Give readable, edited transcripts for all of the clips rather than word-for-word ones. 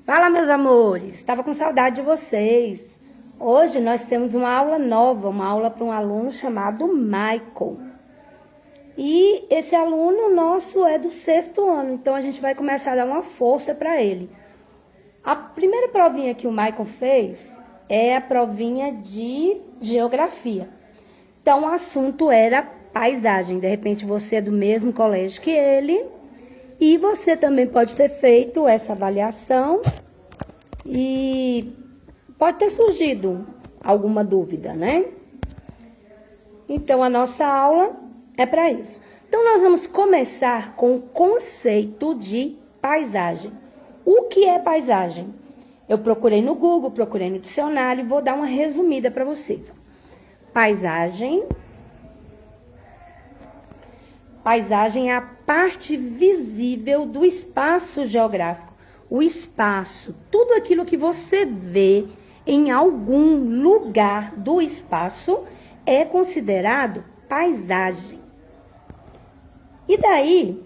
Fala, meus amores, estava com saudade de vocês. Hoje nós temos uma aula nova, uma aula para um aluno chamado Michael. E esse aluno nosso é do 6º ano, então a gente vai começar a dar uma força para ele. A primeira provinha que o Michael fez é a provinha de geografia. Então o assunto era paisagem. De repente você é do mesmo colégio que ele e você também pode ter feito essa avaliação e pode ter surgido alguma dúvida, né? Então a nossa aula é para isso. Então nós vamos começar com o conceito de paisagem. O que é paisagem? Eu procurei no Google, procurei no dicionário e vou dar uma resumida para vocês. Paisagem é a parte visível do espaço geográfico. O espaço, tudo aquilo que você vê em algum lugar do espaço é considerado paisagem. E daí,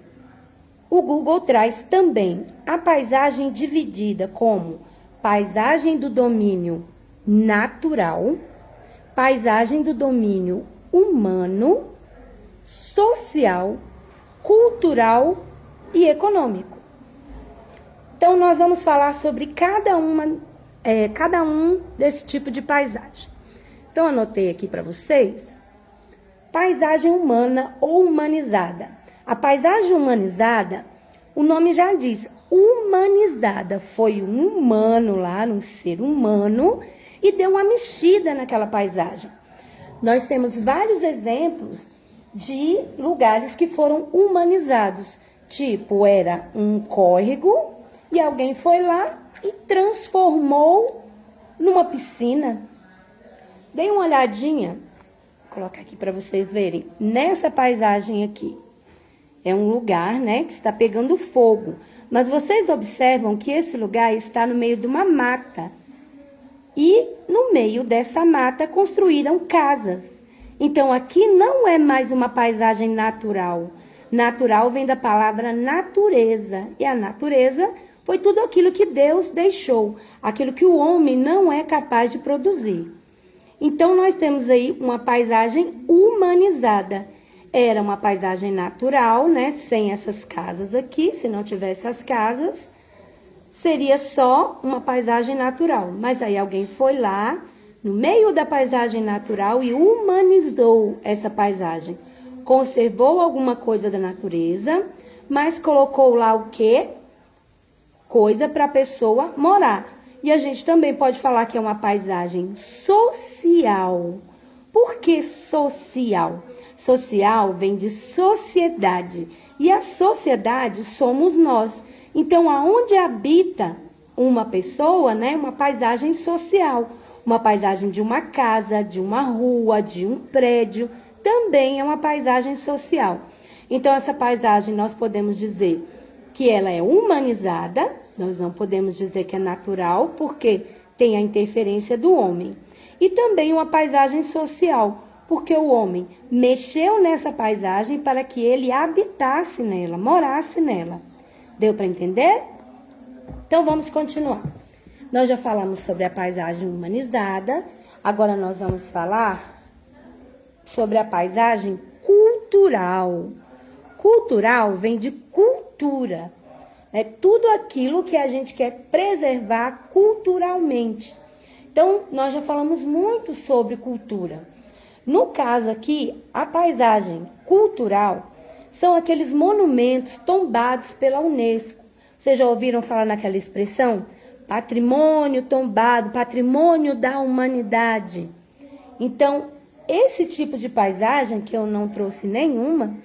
o Google traz também a paisagem dividida como paisagem do domínio natural, paisagem do domínio humano, social, cultural e econômico. Então, nós vamos falar sobre cada um desse tipo de paisagem. Então, anotei aqui para vocês, paisagem humana ou humanizada. A paisagem humanizada, o nome já diz, humanizada. Foi um humano lá, um ser humano, e deu uma mexida naquela paisagem. Nós temos vários exemplos de lugares que foram humanizados. Tipo, era um córrego e alguém foi lá e transformou numa piscina. Dei uma olhadinha, vou colocar aqui para vocês verem, nessa paisagem aqui. É um lugar, né, que está pegando fogo. Mas vocês observam que esse lugar está no meio de uma mata. E no meio dessa mata construíram casas. Então aqui não é mais uma paisagem natural. Natural vem da palavra natureza. E a natureza foi tudo aquilo que Deus deixou. Aquilo que o homem não é capaz de produzir. Então nós temos aí uma paisagem humanizada. Era uma paisagem natural, né? Sem essas casas aqui. Se não tivesse as casas, seria só uma paisagem natural. Mas aí alguém foi lá, no meio da paisagem natural, e humanizou essa paisagem. Conservou alguma coisa da natureza, mas colocou lá o quê? Coisa para a pessoa morar. E a gente também pode falar que é uma paisagem social. Por que social? Social vem de sociedade. E a sociedade somos nós. Então, aonde habita uma pessoa, né? Uma paisagem social. Uma paisagem de uma casa, de uma rua, de um prédio, também é uma paisagem social. Então, essa paisagem nós podemos dizer que ela é humanizada, nós não podemos dizer que é natural, porque tem a interferência do homem. E também uma paisagem social, porque o homem mexeu nessa paisagem para que ele habitasse nela, morasse nela. Deu para entender? Então, vamos continuar. Nós já falamos sobre a paisagem humanizada, agora nós vamos falar sobre a paisagem cultural. Cultural vem de cultura, é tudo aquilo que a gente quer preservar culturalmente. Então, nós já falamos muito sobre cultura. No caso aqui, a paisagem cultural são aqueles monumentos tombados pela Unesco. Vocês já ouviram falar naquela expressão? Patrimônio tombado, patrimônio da humanidade. Então, esse tipo de paisagem, que eu não trouxe nenhuma,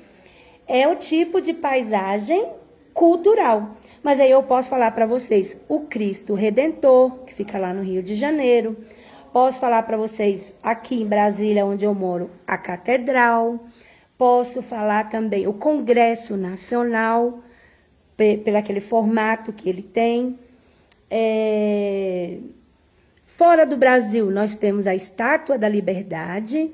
é o tipo de paisagem cultural. Mas aí eu posso falar para vocês o Cristo Redentor, que fica lá no Rio de Janeiro. Posso falar para vocês aqui em Brasília, onde eu moro, a Catedral. Posso falar também o Congresso Nacional, pelo aquele formato que ele tem. Fora do Brasil, nós temos a Estátua da Liberdade,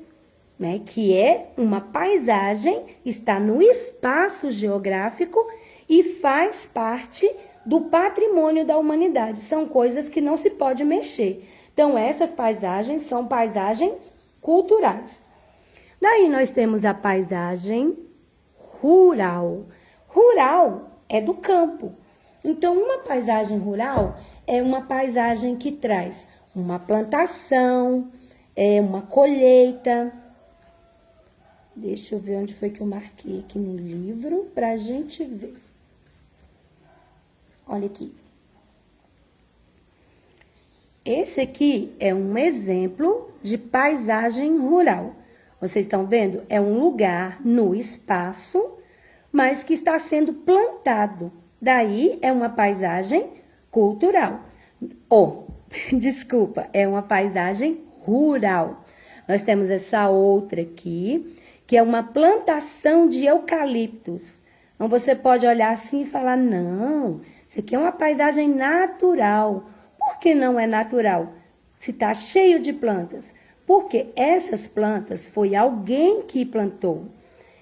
né, que é uma paisagem, está no espaço geográfico e faz parte do patrimônio da humanidade. São coisas que não se pode mexer. Então, essas paisagens são paisagens culturais. Daí nós temos a paisagem rural. Rural é do campo. Então, uma paisagem rural é uma paisagem que traz uma plantação, uma colheita. Deixa eu ver onde foi que eu marquei aqui no livro para a gente ver. Olha aqui. Esse aqui é um exemplo de paisagem rural. Vocês estão vendo? É um lugar no espaço, mas que está sendo plantado. Daí é uma paisagem cultural. Desculpa, é uma paisagem rural. Nós temos essa outra aqui, que é uma plantação de eucaliptos. Então você pode olhar assim e falar: não, isso aqui é uma paisagem natural. Por que não é natural? Se está cheio de plantas. Porque essas plantas foi alguém que plantou.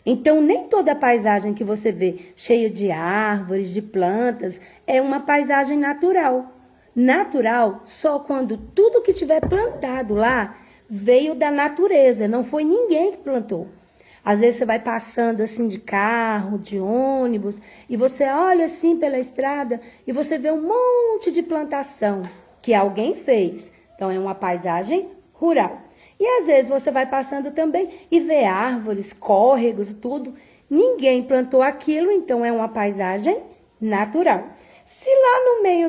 Então, nem toda paisagem que você vê cheia de árvores, de plantas, é uma paisagem natural. Natural só quando tudo que tiver plantado lá veio da natureza, não foi ninguém que plantou. Às vezes você vai passando assim de carro, de ônibus, e você olha assim pela estrada e você vê um monte de plantação que alguém fez. Então, é uma paisagem rural. E às vezes você vai passando também e vê árvores, córregos, tudo. Ninguém plantou aquilo, então é uma paisagem natural. Se lá no meio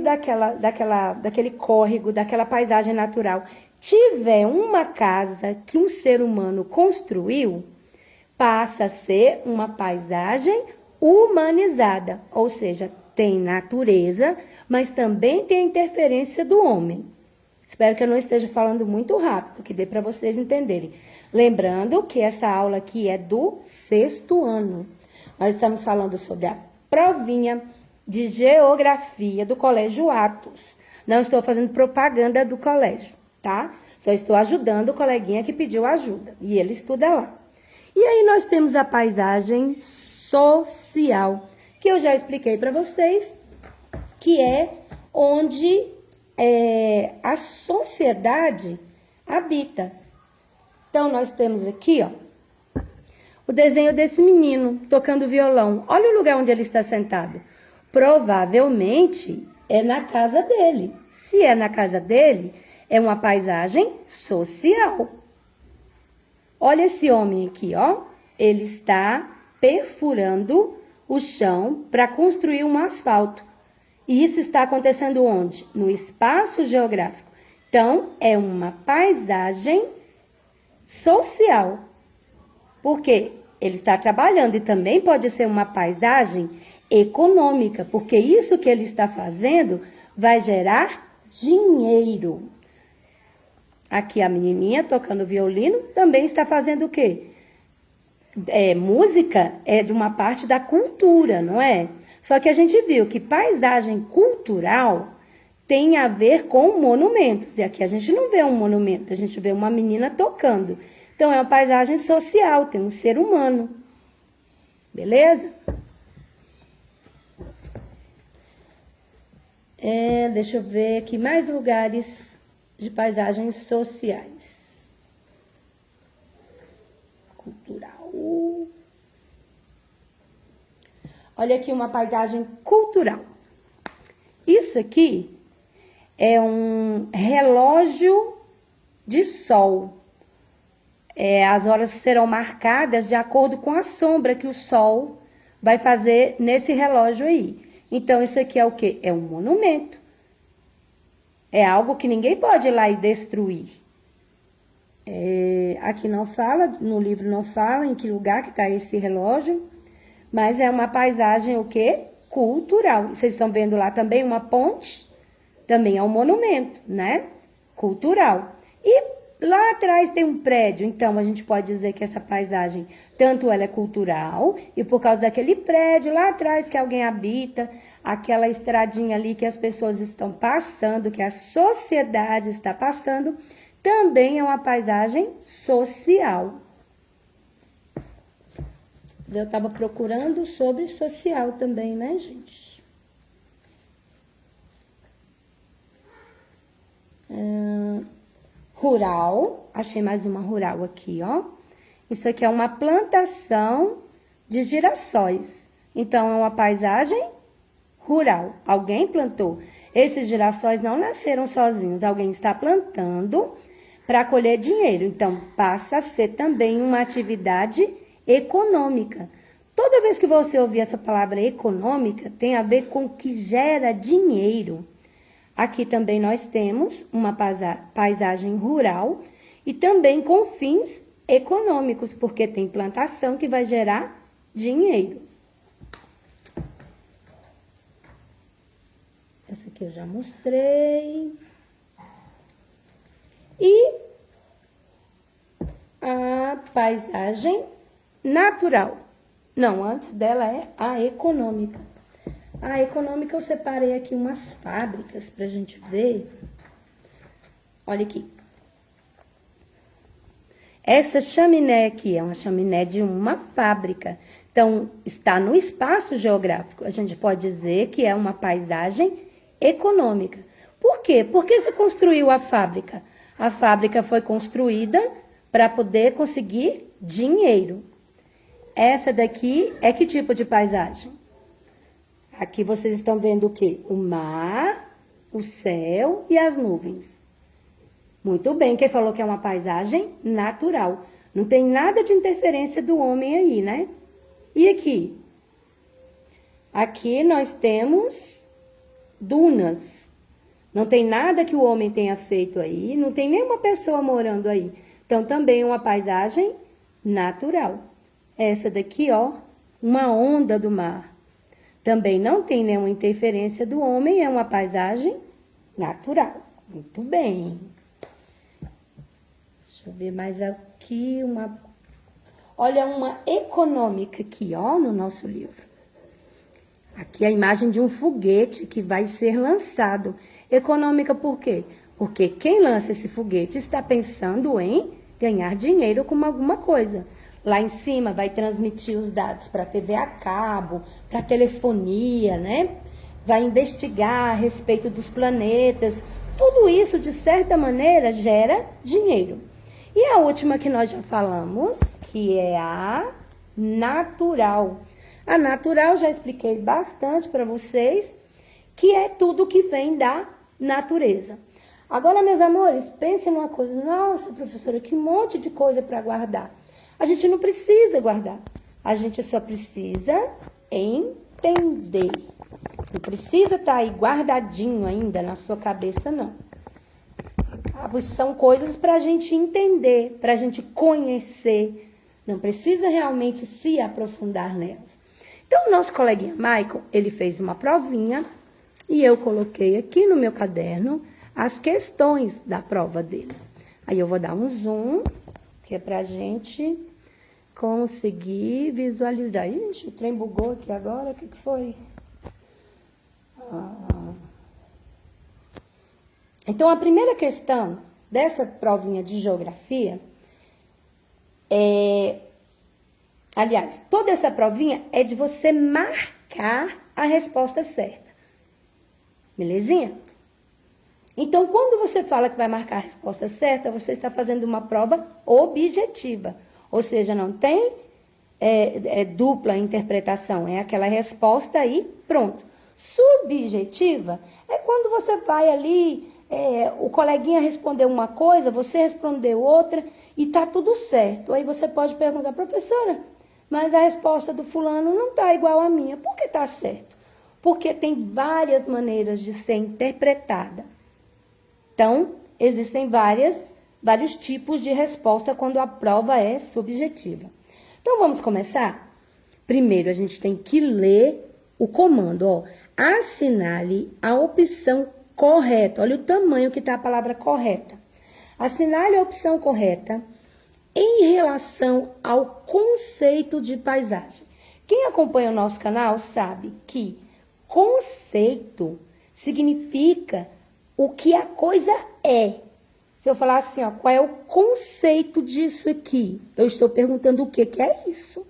daquele córrego, daquela paisagem natural, tiver uma casa que um ser humano construiu, passa a ser uma paisagem humanizada. Ou seja, tem natureza, mas também tem a interferência do homem. Espero que eu não esteja falando muito rápido, que dê para vocês entenderem. Lembrando que essa aula aqui é do 6º ano. Nós estamos falando sobre a provinha de geografia do Colégio Atos. Não estou fazendo propaganda do colégio, tá? Só estou ajudando o coleguinha que pediu ajuda. E ele estuda lá. E aí nós temos a paisagem social, que eu já expliquei para vocês, que é onde a sociedade habita. Então, nós temos aqui, ó, o desenho desse menino tocando violão. Olha o lugar onde ele está sentado. Provavelmente é na casa dele. Se é na casa dele, é uma paisagem social. Olha esse homem aqui, ó. Ele está perfurando o chão para construir um asfalto. E isso está acontecendo onde? No espaço geográfico. Então, é uma paisagem social. Por quê? Ele está trabalhando e também pode ser uma paisagem econômica, porque isso que ele está fazendo vai gerar dinheiro. Aqui a menininha tocando violino também está fazendo o quê? Música é de uma parte da cultura, não é? Só que a gente viu que paisagem cultural tem a ver com monumentos. E aqui a gente não vê um monumento, a gente vê uma menina tocando. Então, é uma paisagem social, tem um ser humano. Beleza? Deixa eu ver aqui mais lugares de paisagens sociais. Cultural. Olha aqui uma paisagem cultural. Isso aqui é um relógio de sol. As horas serão marcadas de acordo com a sombra que o sol vai fazer nesse relógio aí. Então, isso aqui é o quê? É um monumento. É algo que ninguém pode ir lá e destruir. Aqui não fala, no livro não fala em que lugar que está esse relógio, mas é uma paisagem o quê? Cultural. Vocês estão vendo lá também uma ponte? Também é um monumento, né? Cultural. E lá atrás tem um prédio, então a gente pode dizer que essa paisagem, tanto ela é cultural, e por causa daquele prédio lá atrás que alguém habita, aquela estradinha ali que as pessoas estão passando, que a sociedade está passando, também é uma paisagem social. Eu estava procurando sobre social também, né, gente? rural, achei mais uma rural aqui, ó. Isso aqui é uma plantação de girassóis. Então, é uma paisagem rural. Alguém plantou. Esses girassóis não nasceram sozinhos. Alguém está plantando para colher dinheiro. Então, passa a ser também uma atividade econômica. Toda vez que você ouvir essa palavra econômica, tem a ver com o que gera dinheiro. Aqui também nós temos uma paisagem rural e também com fins econômicos, porque tem plantação que vai gerar dinheiro. Essa aqui eu já mostrei. E a paisagem natural. Não, antes dela é a econômica. A econômica eu separei aqui umas fábricas para a gente ver. Olha aqui. Essa chaminé aqui é uma chaminé de uma fábrica. Então, está no espaço geográfico. A gente pode dizer que é uma paisagem econômica. Por quê? Porque se construiu a fábrica. A fábrica foi construída para poder conseguir dinheiro. Essa daqui é que tipo de paisagem? Aqui vocês estão vendo o quê? O mar, o céu e as nuvens. Muito bem, quem falou que é uma paisagem natural. Não tem nada de interferência do homem aí, né? E aqui? Aqui nós temos dunas. Não tem nada que o homem tenha feito aí, não tem nenhuma pessoa morando aí. Então, também é uma paisagem natural. Essa daqui, ó, uma onda do mar. Também não tem nenhuma interferência do homem, é uma paisagem natural. Muito bem. Deixa eu ver mais aqui Olha, uma econômica aqui, ó, no nosso livro. Aqui a imagem de um foguete que vai ser lançado. Econômica por quê? Porque quem lança esse foguete está pensando em ganhar dinheiro com alguma coisa. Lá em cima vai transmitir os dados para a TV a cabo, para a telefonia, né? Vai investigar a respeito dos planetas. Tudo isso, de certa maneira, gera dinheiro. E a última que nós já falamos, que é a natural. A natural, já expliquei bastante para vocês, que é tudo que vem da natureza. Agora, meus amores, pensem numa coisa. Nossa, professora, que monte de coisa para guardar. A gente não precisa guardar. A gente só precisa entender. Não precisa estar aí guardadinho ainda na sua cabeça, não. São coisas para a gente entender, para a gente conhecer. Não precisa realmente se aprofundar nelas. Então, o nosso coleguinha Michael, ele fez uma provinha e eu coloquei aqui no meu caderno as questões da prova dele. Aí eu vou dar um zoom, que é para a gente conseguir visualizar. Ixi, o trem bugou aqui agora, o que foi? Então, a primeira questão dessa provinha de geografia aliás, toda essa provinha é de você marcar a resposta certa. Belezinha? Então, quando você fala que vai marcar a resposta certa, você está fazendo uma prova objetiva. Ou seja, não tem dupla interpretação. É aquela resposta aí, pronto. Subjetiva é quando você vai ali, o coleguinha respondeu uma coisa, você respondeu outra e tá tudo certo. Aí você pode perguntar, professora, mas a resposta do fulano não tá igual à minha. Por que tá certo? Porque tem várias maneiras de ser interpretada. Então, existem vários tipos de resposta quando a prova é subjetiva. Então, vamos começar? Primeiro, a gente tem que ler o comando, ó. Assinale a opção correta. Olha o tamanho que está a palavra correta. Assinale a opção correta em relação ao conceito de paisagem. Quem acompanha o nosso canal sabe que conceito significa o que a coisa é. Se eu falar assim, ó, qual é o conceito disso aqui? Eu estou perguntando o que é isso.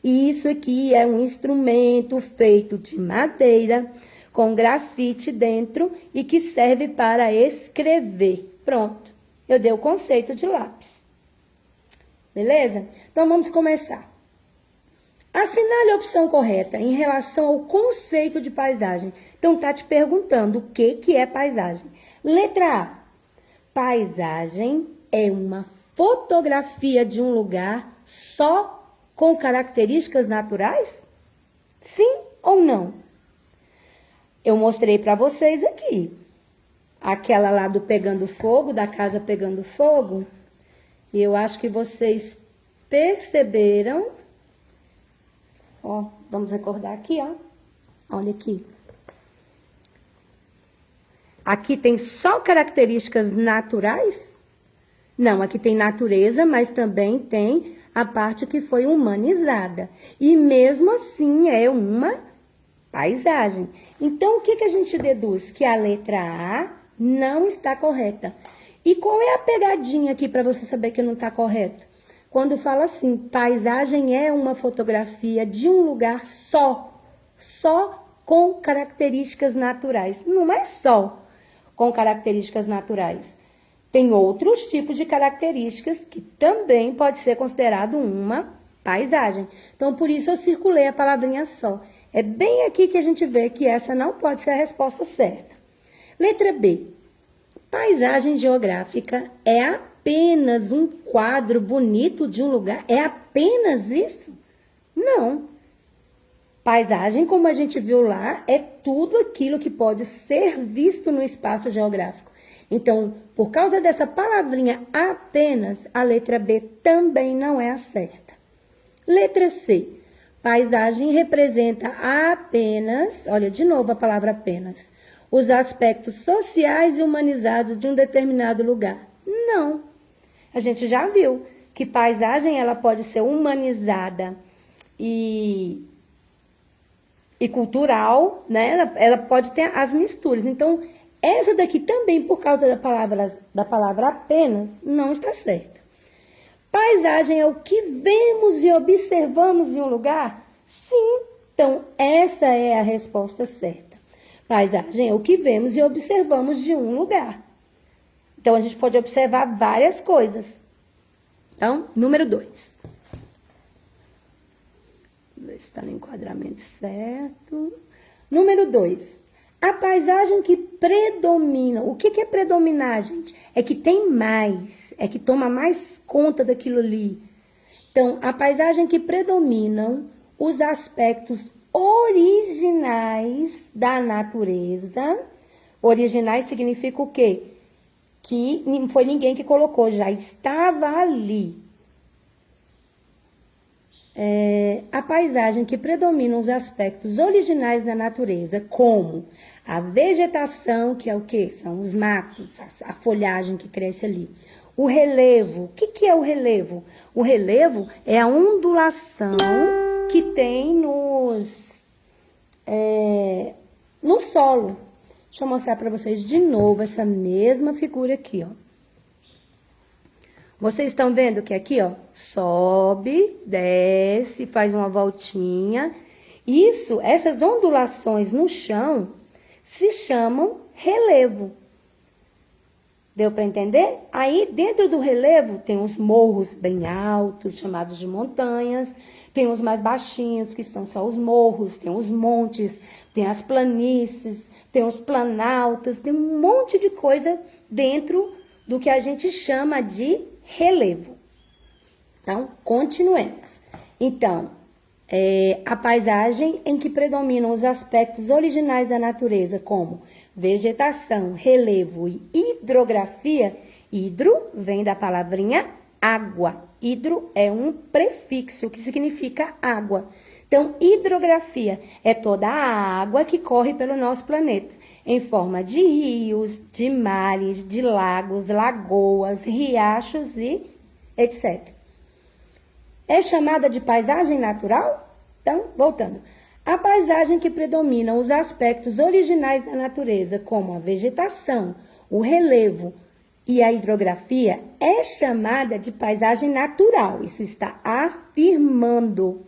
E isso aqui é um instrumento feito de madeira, com grafite dentro e que serve para escrever. Pronto. Eu dei o conceito de lápis. Beleza? Então, vamos começar. Assinale a opção correta em relação ao conceito de paisagem. Então, tá te perguntando o que é paisagem. Letra A. Paisagem é uma fotografia de um lugar só com características naturais? Sim ou não? Eu mostrei para vocês aqui. Aquela lá do pegando fogo, da casa pegando fogo. E eu acho que vocês perceberam. Ó, vamos recordar aqui, ó. Olha aqui. Aqui tem só características naturais? Não, aqui tem natureza, mas também tem a parte que foi humanizada. E mesmo assim é uma paisagem. Então, o que a gente deduz? Que a letra A não está correta. E qual é a pegadinha aqui para você saber que não está correto? Quando fala assim, paisagem é uma fotografia de um lugar só com características naturais. Não é só com características naturais. Tem outros tipos de características que também pode ser considerado uma paisagem. Então, por isso eu circulei a palavrinha só. É bem aqui que a gente vê que essa não pode ser a resposta certa. Letra B. Paisagem geográfica é apenas um quadro bonito de um lugar? É apenas isso? Não. Paisagem, como a gente viu lá, é tudo aquilo que pode ser visto no espaço geográfico. Então, por causa dessa palavrinha apenas, a letra B também não é a certa. Letra C. Paisagem representa apenas, olha de novo a palavra apenas, os aspectos sociais e humanizados de um determinado lugar. Não. A gente já viu que paisagem ela pode ser humanizada e cultural, né? Ela pode ter as misturas. Então, essa daqui também, por causa da palavra apenas, não está certa. Paisagem é o que vemos e observamos em um lugar? Sim. Então, essa é a resposta certa. Paisagem é o que vemos e observamos de um lugar. Então, a gente pode observar várias coisas. Então, número 2. Ver se está no enquadramento certo. Número 2. A paisagem que predomina. O que é predominar, gente? É que tem mais. É que toma mais conta daquilo ali. Então, a paisagem que predominam os aspectos originais da natureza. Originais significa o quê? Que não foi ninguém que colocou, já estava ali. A paisagem que predomina os aspectos originais da natureza, como a vegetação, que é o quê? São os matos, a folhagem que cresce ali. O relevo, o que é o relevo? O relevo é a ondulação que tem no solo. Deixa eu mostrar para vocês de novo essa mesma figura aqui, ó. Vocês estão vendo que aqui, ó, sobe, desce, faz uma voltinha. Essas ondulações no chão se chamam relevo. Deu para entender? Aí, dentro do relevo, tem os morros bem altos, chamados de montanhas. Tem os mais baixinhos, que são só os morros. Tem os montes, tem as planícies, tem os planaltos. Tem um monte de coisa dentro do que a gente chama de relevo. Então, continuemos. Então, a paisagem em que predominam os aspectos originais da natureza, como vegetação, relevo e hidrografia. Hidro vem da palavrinha água. Hidro é um prefixo que significa água. Então, hidrografia é toda a água que corre pelo nosso planeta, em forma de rios, de mares, de lagos, lagoas, riachos e etc. É chamada de paisagem natural? Então, voltando. A paisagem que predomina os aspectos originais da natureza, como a vegetação, o relevo e a hidrografia, é chamada de paisagem natural. Isso está afirmando.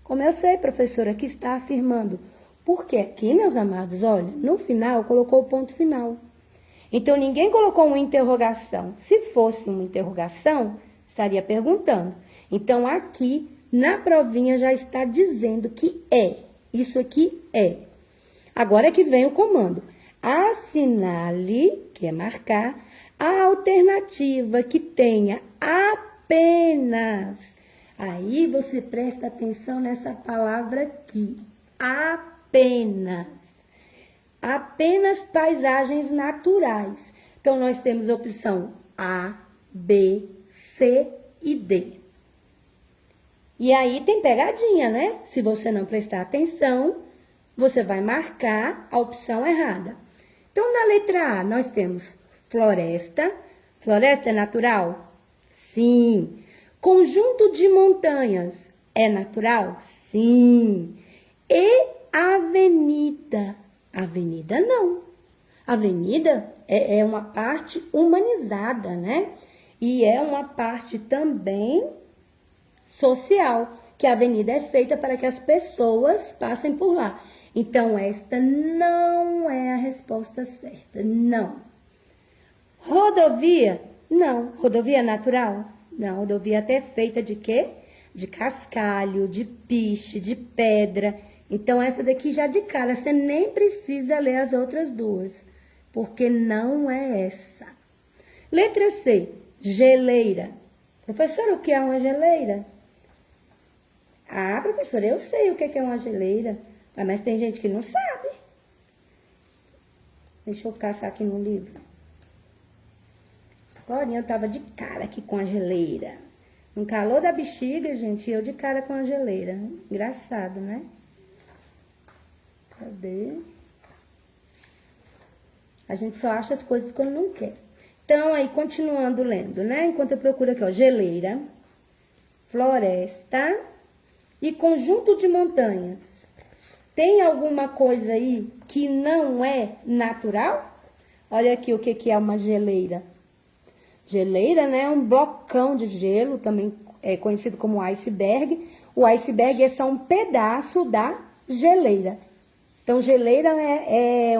Como eu sei, professora, que está afirmando. Porque aqui, meus amados, olha, no final colocou o ponto final. Então, ninguém colocou uma interrogação. Se fosse uma interrogação, estaria perguntando. Então, aqui, na provinha, já está dizendo que é. Isso aqui é. Agora que vem o comando. Assinale, que é marcar, a alternativa que tenha apenas. Aí você presta atenção nessa palavra aqui. Apenas. Apenas paisagens naturais. Então, nós temos a opção A, B, C e D. E aí tem pegadinha, né? Se você não prestar atenção, você vai marcar a opção errada. Então, na letra A, nós temos floresta. Floresta é natural? Sim. Conjunto de montanhas é natural? Sim. E avenida? Avenida não. Avenida é uma parte humanizada, né? E é uma parte também social, que a avenida é feita para que as pessoas passem por lá. Então, esta não é a resposta certa, não. Rodovia? Não. Rodovia é natural? Não, rodovia até é feita de quê? De cascalho, de piche, de pedra. Então, essa daqui já de cara, você nem precisa ler as outras duas, porque não é essa. Letra C, geleira. Professora, o que é uma geleira? Ah, professora, eu sei o que é uma geleira, mas tem gente que não sabe. Deixa eu caçar aqui no livro. Agora eu tava de cara aqui com a geleira. No calor da bexiga, gente, eu de cara com a geleira. Engraçado, né? Cadê? A gente só acha as coisas quando não quer. Então, aí, continuando lendo, né? Enquanto eu procuro aqui, ó, geleira, floresta e conjunto de montanhas. Tem alguma coisa aí que não é natural? Olha aqui o que é uma geleira. Geleira, né, é um blocão de gelo, também é conhecido como iceberg. O iceberg é só um pedaço da geleira. Então, geleira é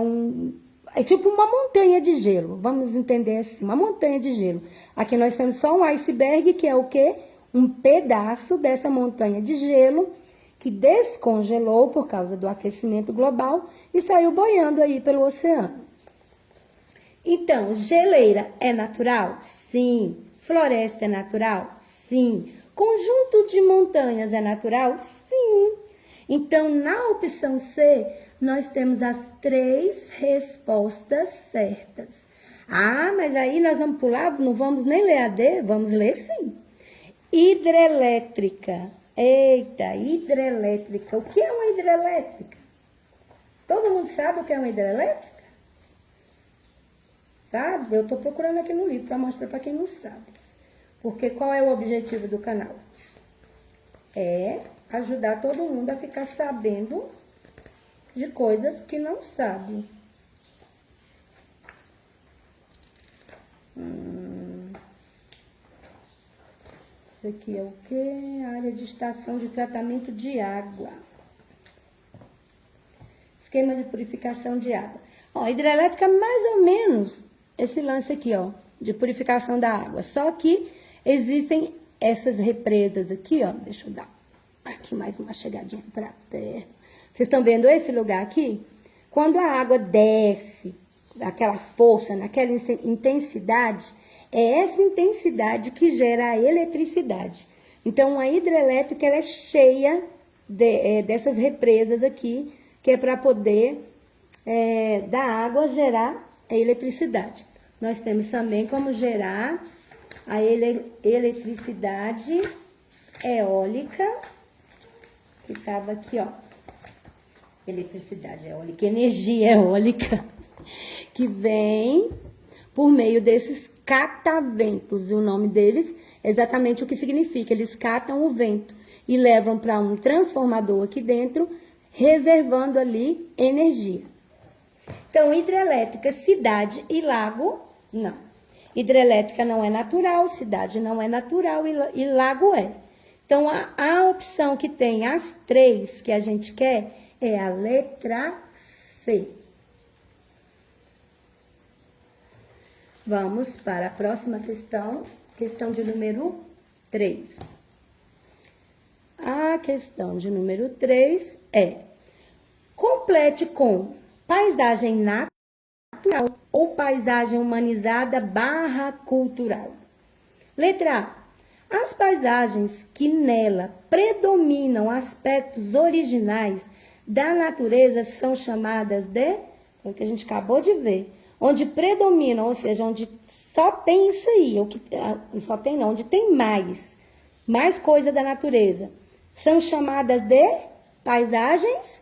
tipo uma montanha de gelo. Vamos entender assim, uma montanha de gelo. Aqui nós temos só um iceberg, que é o quê? Um pedaço dessa montanha de gelo que descongelou por causa do aquecimento global e saiu boiando aí pelo oceano. Então, geleira é natural? Sim. Floresta é natural? Sim. Conjunto de montanhas é natural? Sim. Então, na opção C, nós temos as 3 respostas certas. Ah, mas aí nós vamos pular, não vamos nem ler a D, vamos ler sim. Hidrelétrica. Eita, hidrelétrica. O que é uma hidrelétrica? Todo mundo sabe o que é uma hidrelétrica? Sabe? Eu estou procurando aqui no livro para mostrar para quem não sabe. Porque qual é o objetivo do canal? É ajudar todo mundo a ficar sabendo de coisas que não sabe. Isso aqui é o quê? Área de estação de tratamento de água. Esquema de purificação de água. Ó, hidrelétrica mais ou menos esse lance aqui, ó, de purificação da água. Só que existem essas represas aqui, ó. Deixa eu dar aqui mais uma chegadinha para perto. Vocês estão vendo esse lugar aqui? Quando a água desce, aquela força, naquela intensidade, é essa intensidade que gera a eletricidade. Então, a hidrelétrica ela é cheia dessas represas aqui, que é para poder da água gerar a eletricidade. Nós temos também como gerar a eletricidade eólica, que estava aqui, ó. Eletricidade eólica, energia eólica, que vem por meio desses cataventos. E o nome deles é exatamente o que significa. Eles catam o vento e levam para um transformador aqui dentro, reservando ali energia. Então, hidrelétrica, cidade e lago, não. Hidrelétrica não é natural, cidade não é natural e lago é. Então, a opção que tem as 3 que a gente quer é a letra C. Vamos para a próxima questão, questão de número 3. A questão de número 3 é: complete com paisagem natural ou paisagem humanizada barra cultural. Letra A. As paisagens que nela predominam aspectos originais da natureza são chamadas de... Foi o que a gente acabou de ver. Onde predominam, ou seja, onde só tem isso aí, só tem não, onde tem mais coisa da natureza, são chamadas de paisagens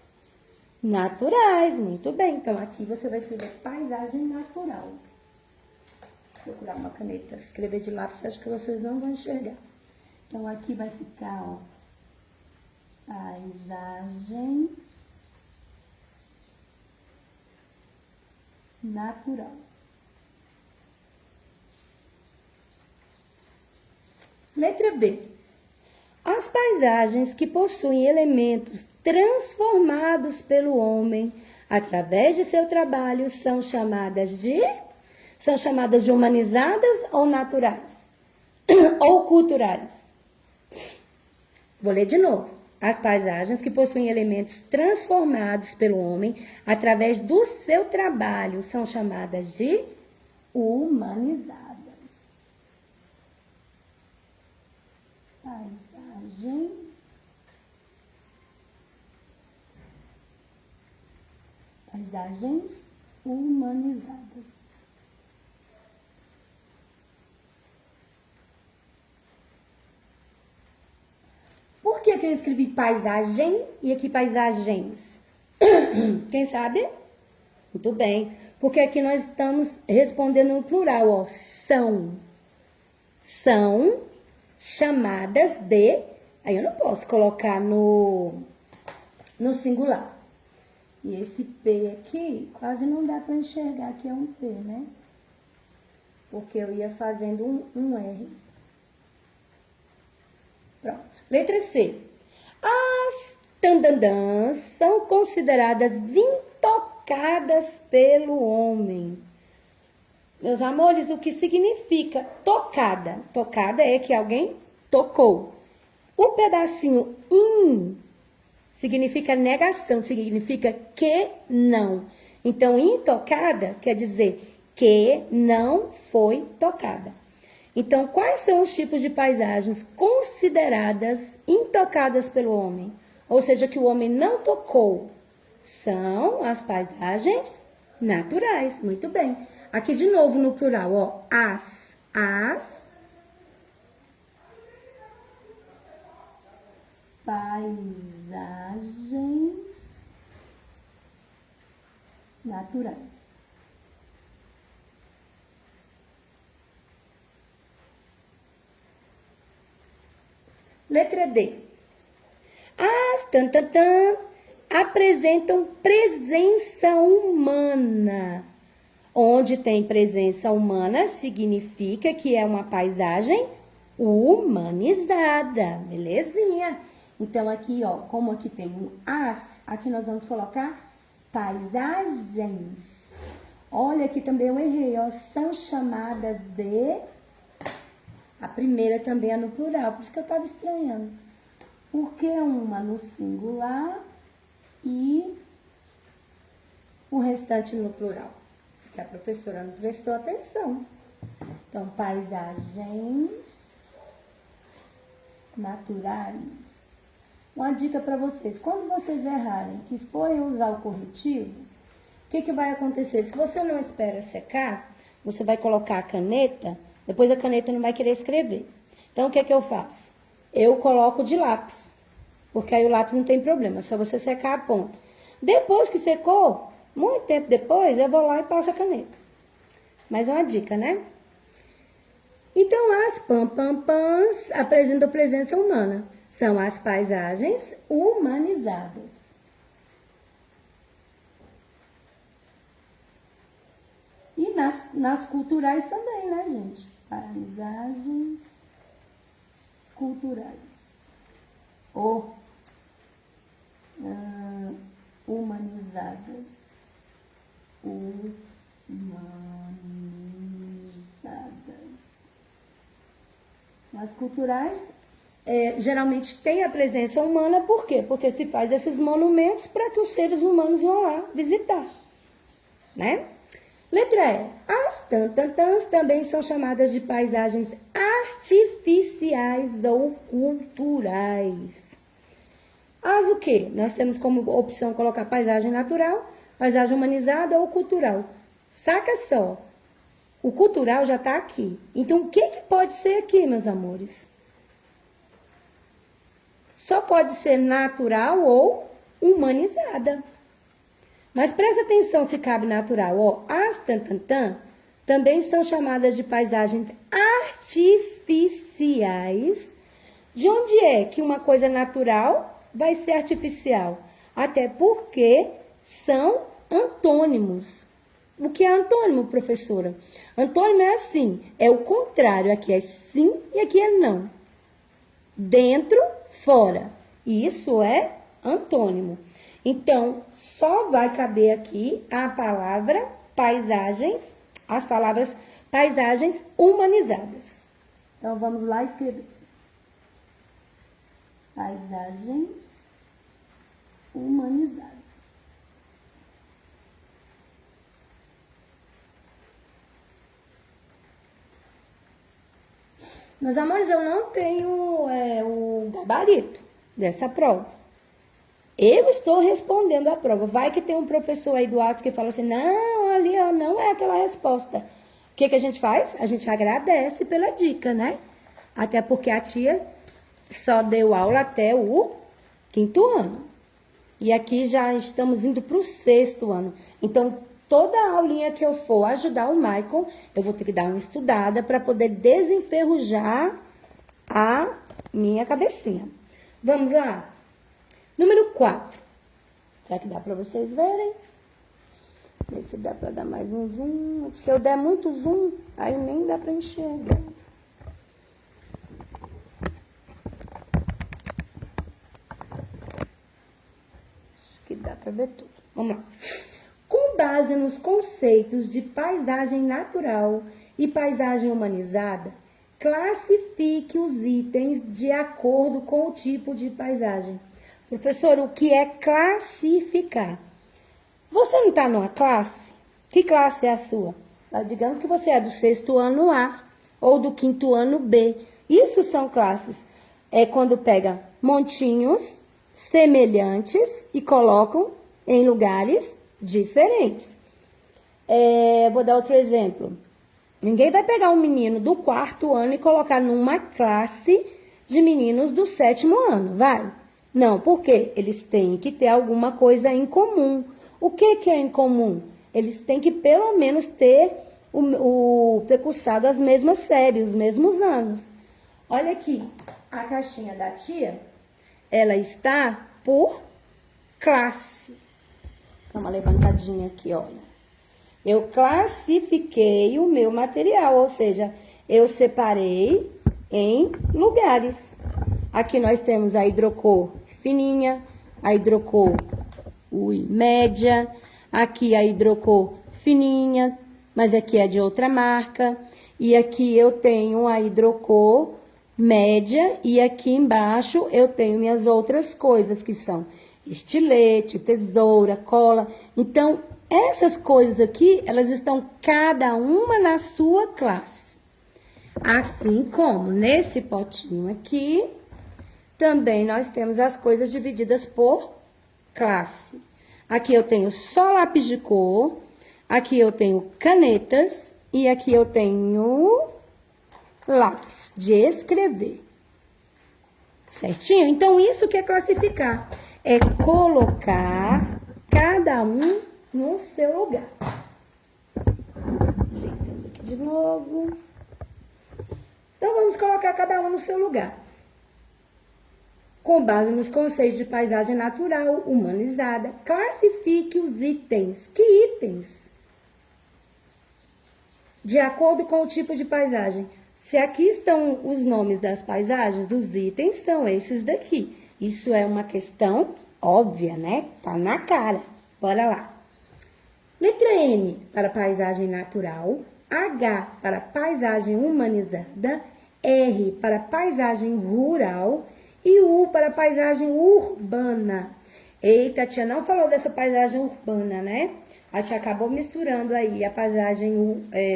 naturais. Muito bem, então aqui você vai escrever paisagem natural. Vou procurar uma caneta, escrever de lápis, acho que vocês não vão enxergar. Então aqui vai ficar, ó, paisagem natural. Letra B. As paisagens que possuem elementos transformados pelo homem através de seu trabalho são chamadas de humanizadas ou naturais? Ou culturais? Vou ler de novo. As paisagens que possuem elementos transformados pelo homem através do seu trabalho são chamadas de humanizadas. Paisagens humanizadas. Por que eu escrevi paisagem e aqui paisagens? Quem sabe? Muito bem. Porque aqui nós estamos respondendo no plural, ó. São chamadas de... Aí eu não posso colocar no singular. E esse P aqui, quase não dá para enxergar que é um P, né? Porque eu ia fazendo um R. Pronto. Letra C. As tandandãs são consideradas intocadas pelo homem. Meus amores, o que significa tocada? Tocada é que alguém tocou. O pedacinho in significa negação, significa que não. Então, intocada quer dizer que não foi tocada. Então, quais são os tipos de paisagens consideradas intocadas pelo homem? Ou seja, que o homem não tocou. São as paisagens naturais. Muito bem. Aqui de novo no plural, ó. As paisagens naturais. Letra D. As apresentam presença humana. Onde tem presença humana significa que é uma paisagem humanizada. Belezinha? Então, aqui, ó, como aqui tem um as, aqui nós vamos colocar paisagens. Olha, aqui também eu errei, ó. São chamadas de... A primeira também é no plural, por isso que eu estava estranhando. Porque uma no singular e o restante no plural. Que a professora não prestou atenção. Então, paisagens naturais. Uma dica para vocês. Quando vocês errarem que forem usar o corretivo, o que vai acontecer? Se você não espera secar, você vai colocar a caneta, depois a caneta não vai querer escrever. Então, o que eu faço? Eu coloco de lápis, porque aí o lápis não tem problema, é só você secar a ponta. Depois que secou, muito tempo depois, eu vou lá e passo a caneta. Mais uma dica, né? Então, as pampams apresentam presença humana. São as paisagens humanizadas. E nas culturais também, né, gente? Paisagens culturais. Ou humanizadas. Humanizadas. culturais, geralmente tem a presença humana, por quê? Porque se faz esses monumentos para que os seres humanos vão lá visitar, né? Letra E. As tantantãs também são chamadas de paisagens artificiais ou culturais. As o quê? Nós temos como opção colocar paisagem natural, paisagem humanizada ou cultural. Saca só, o cultural já está aqui. Então, o que pode ser aqui, meus amores? Só pode ser natural ou humanizada. Mas presta atenção se cabe natural. Ó, as tantantã também são chamadas de paisagens artificiais. De onde é que uma coisa natural vai ser artificial? Até porque são antônimos. O que é antônimo, professora? Antônimo é assim, é o contrário. Aqui é sim e aqui é não. Dentro, fora. Isso é antônimo. Então, só vai caber aqui a palavra paisagens, as palavras paisagens humanizadas. Então, vamos lá escrever. Paisagens humanizadas. Meus amores, eu não tenho o gabarito dessa prova. Eu estou respondendo a prova. Vai que tem um professor aí do Atos que fala assim, não, ali ó, não é aquela resposta. O que a gente faz? A gente agradece pela dica, né? Até porque a tia só deu aula até o 5º ano. E aqui já estamos indo para o 6º ano. Então, toda a aulinha que eu for ajudar o Michael, eu vou ter que dar uma estudada para poder desenferrujar a minha cabecinha. Vamos lá? Número 4. Será que dá para vocês verem? Ver se dá para dar mais um zoom. Se eu der muito zoom, aí nem dá para enxergar. Acho que dá para ver tudo. Vamos lá. Com base nos conceitos de paisagem natural e paisagem humanizada, classifique os itens de acordo com o tipo de paisagem. Professor, o que é classificar? Você não está numa classe? Que classe é a sua? Digamos que você é do 6º ano A ou do 5º ano B. Isso são classes. É quando pega montinhos semelhantes e colocam em lugares diferentes. Vou dar outro exemplo. Ninguém vai pegar um menino do 4º ano e colocar numa classe de meninos do 7º ano, vai? Não, porque eles têm que ter alguma coisa em comum. O que é em comum? Eles têm que pelo menos ter ter cursado as mesmas séries, os mesmos anos. Olha aqui, a caixinha da tia, ela está por classe. Dá uma levantadinha aqui, olha. Eu classifiquei o meu material, ou seja, eu separei em lugares. Aqui nós temos a hidrocor fininha, a hidrocor média, aqui a hidrocor fininha, mas aqui é de outra marca, e aqui eu tenho a hidrocor média, e aqui embaixo eu tenho minhas outras coisas, que são estilete, tesoura, cola. Então, essas coisas aqui, elas estão cada uma na sua classe. Assim como nesse potinho aqui, também nós temos as coisas divididas por classe. Aqui eu tenho só lápis de cor, aqui eu tenho canetas e aqui eu tenho lápis de escrever. Certinho? Então, isso que é classificar. É colocar cada um no seu lugar. Ajeitando aqui de novo. Então, vamos colocar cada um no seu lugar. Com base nos conceitos de paisagem natural, humanizada, classifique os itens. Que itens? De acordo com o tipo de paisagem. Se aqui estão os nomes das paisagens, dos itens, são esses daqui. Isso é uma questão óbvia, né? Tá na cara. Bora lá. Letra N para paisagem natural, H para paisagem humanizada, R para paisagem rural e U para paisagem urbana. Eita, a tia não falou dessa paisagem urbana, né? A tia acabou misturando aí a paisagem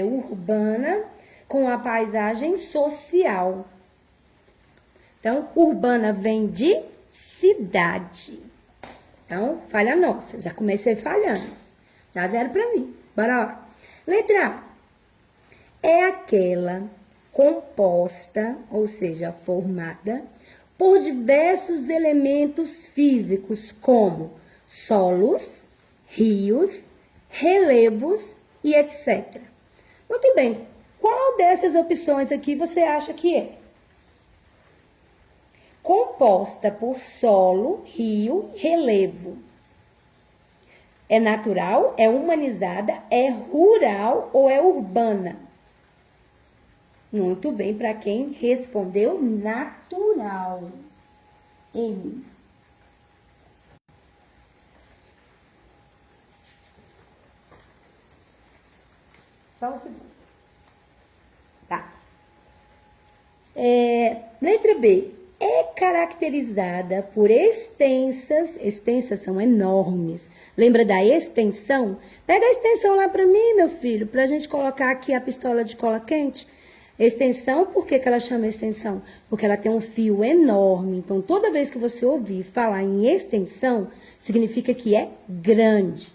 urbana com a paisagem social. Então, urbana vem de cidade. Então, falha nossa. Já comecei falhando. Dá 0 para mim. Bora lá. Letra A. É aquela composta, ou seja, formada, por diversos elementos físicos, como solos, rios, relevos e etc. Muito bem. Qual dessas opções aqui você acha que é? Composta por solo, rio, relevo. É natural, é humanizada, é rural ou é urbana? Muito bem, para quem respondeu natural. N. Só um segundo. Tá. Letra B. É caracterizada por extensas são enormes. Lembra da extensão? Pega a extensão lá para mim, meu filho, para a gente colocar aqui a pistola de cola quente. Extensão, por que ela chama extensão? Porque ela tem um fio enorme. Então, toda vez que você ouvir falar em extensão, significa que é grande.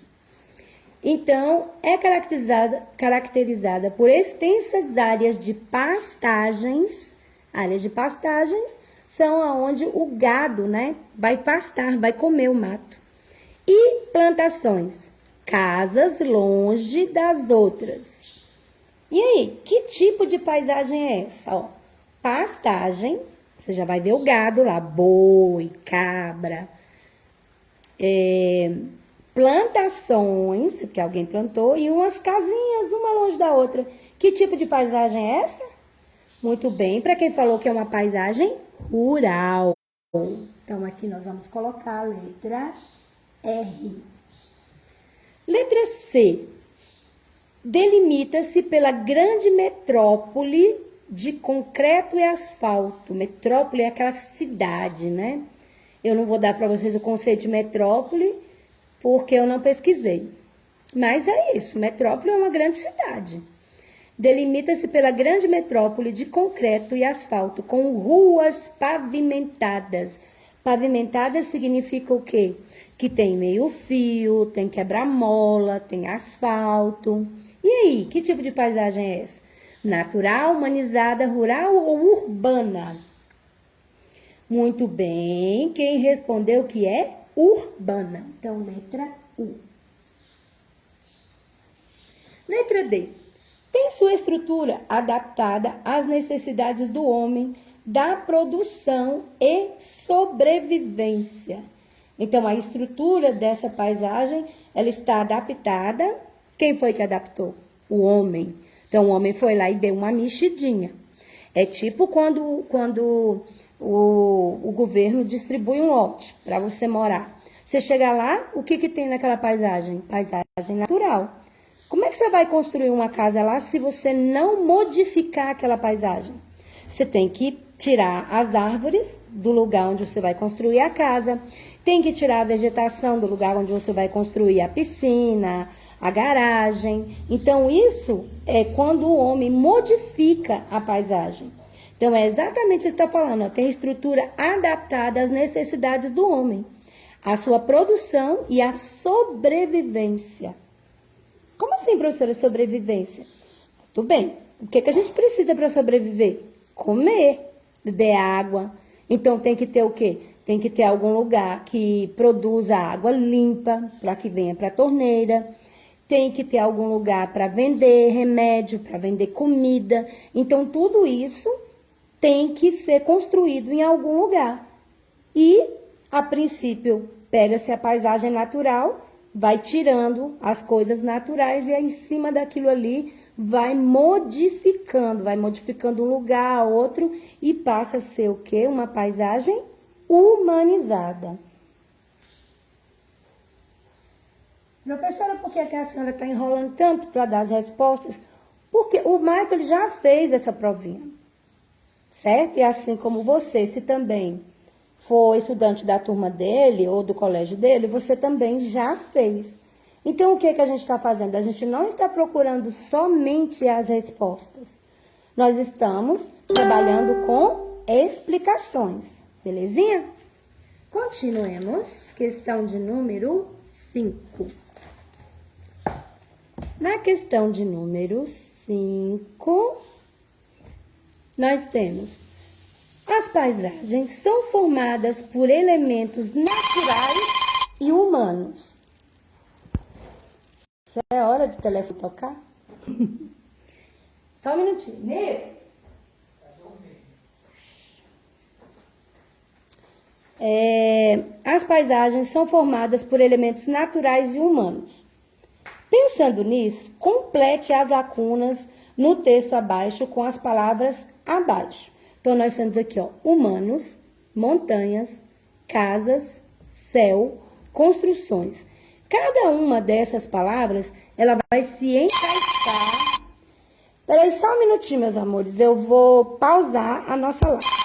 Então, é caracterizada por extensas áreas de pastagens. Áreas de pastagens são aonde o gado, né, vai pastar, vai comer o mato. E plantações, casas longe das outras. E aí, que tipo de paisagem é essa? Ó, pastagem, você já vai ver o gado lá, boi, cabra. Plantações, que alguém plantou, e umas casinhas, uma longe da outra. Que tipo de paisagem é essa? Muito bem, para quem falou que é uma paisagem rural. Então, aqui nós vamos colocar a letra R. Letra C. Delimita-se pela grande metrópole de concreto e asfalto. Metrópole é aquela cidade, né? Eu não vou dar para vocês o conceito de metrópole, porque eu não pesquisei. Mas é isso, metrópole é uma grande cidade. Delimita-se pela grande metrópole de concreto e asfalto, com ruas pavimentadas. Pavimentadas significa o quê? Que tem meio-fio, tem quebra-mola, tem asfalto. E aí, que tipo de paisagem é essa? Natural, humanizada, rural ou urbana? Muito bem, quem respondeu que é urbana. Então, letra U. Letra D. Tem sua estrutura adaptada às necessidades do homem, da produção e sobrevivência. Então, a estrutura dessa paisagem, ela está adaptada. Quem foi que adaptou? O homem. Então, o homem foi lá e deu uma mexidinha. É tipo quando o governo distribui um lote para você morar. Você chega lá, o que tem naquela paisagem? Paisagem natural. Como é que você vai construir uma casa lá se você não modificar aquela paisagem? Você tem que tirar as árvores do lugar onde você vai construir a casa, tem que tirar a vegetação do lugar onde você vai construir a piscina, a garagem. Então, isso é quando o homem modifica a paisagem. Então, é exatamente isso que está falando. Ó, tem estrutura adaptada às necessidades do homem, à sua produção e à sobrevivência. Como assim, professora, sobrevivência? Tudo bem. O que a gente precisa para sobreviver? Comer, beber água. Então, tem que ter o quê? Tem que ter algum lugar que produza água limpa, para que venha para a torneira. Tem que ter algum lugar para vender remédio, para vender comida. Então, tudo isso tem que ser construído em algum lugar. E, a princípio, pega-se a paisagem natural, vai tirando as coisas naturais e aí, em cima daquilo ali vai modificando um lugar a outro e passa a ser o quê? Uma paisagem humanizada. Professora, por que a senhora está enrolando tanto para dar as respostas? Porque o Michael já fez essa provinha. certo? E assim como você, se também for estudante da turma dele ou do colégio dele, você também já fez. Então, o que que a gente está fazendo? A gente não está procurando somente as respostas. Nós estamos trabalhando com explicações. Belezinha? Continuemos. Questão de número 5. Na questão de número 5, nós temos: as paisagens são formadas por elementos naturais e humanos. Isso é hora de telefone tocar? Só um minutinho. Nê? As paisagens são formadas por elementos naturais e humanos. Pensando nisso, complete as lacunas no texto abaixo com as palavras abaixo. Então, nós temos aqui, ó, humanos, montanhas, casas, céu, construções. Cada uma dessas palavras, ela vai se encaixar. Peraí, só um minutinho, meus amores. Eu vou pausar a nossa live.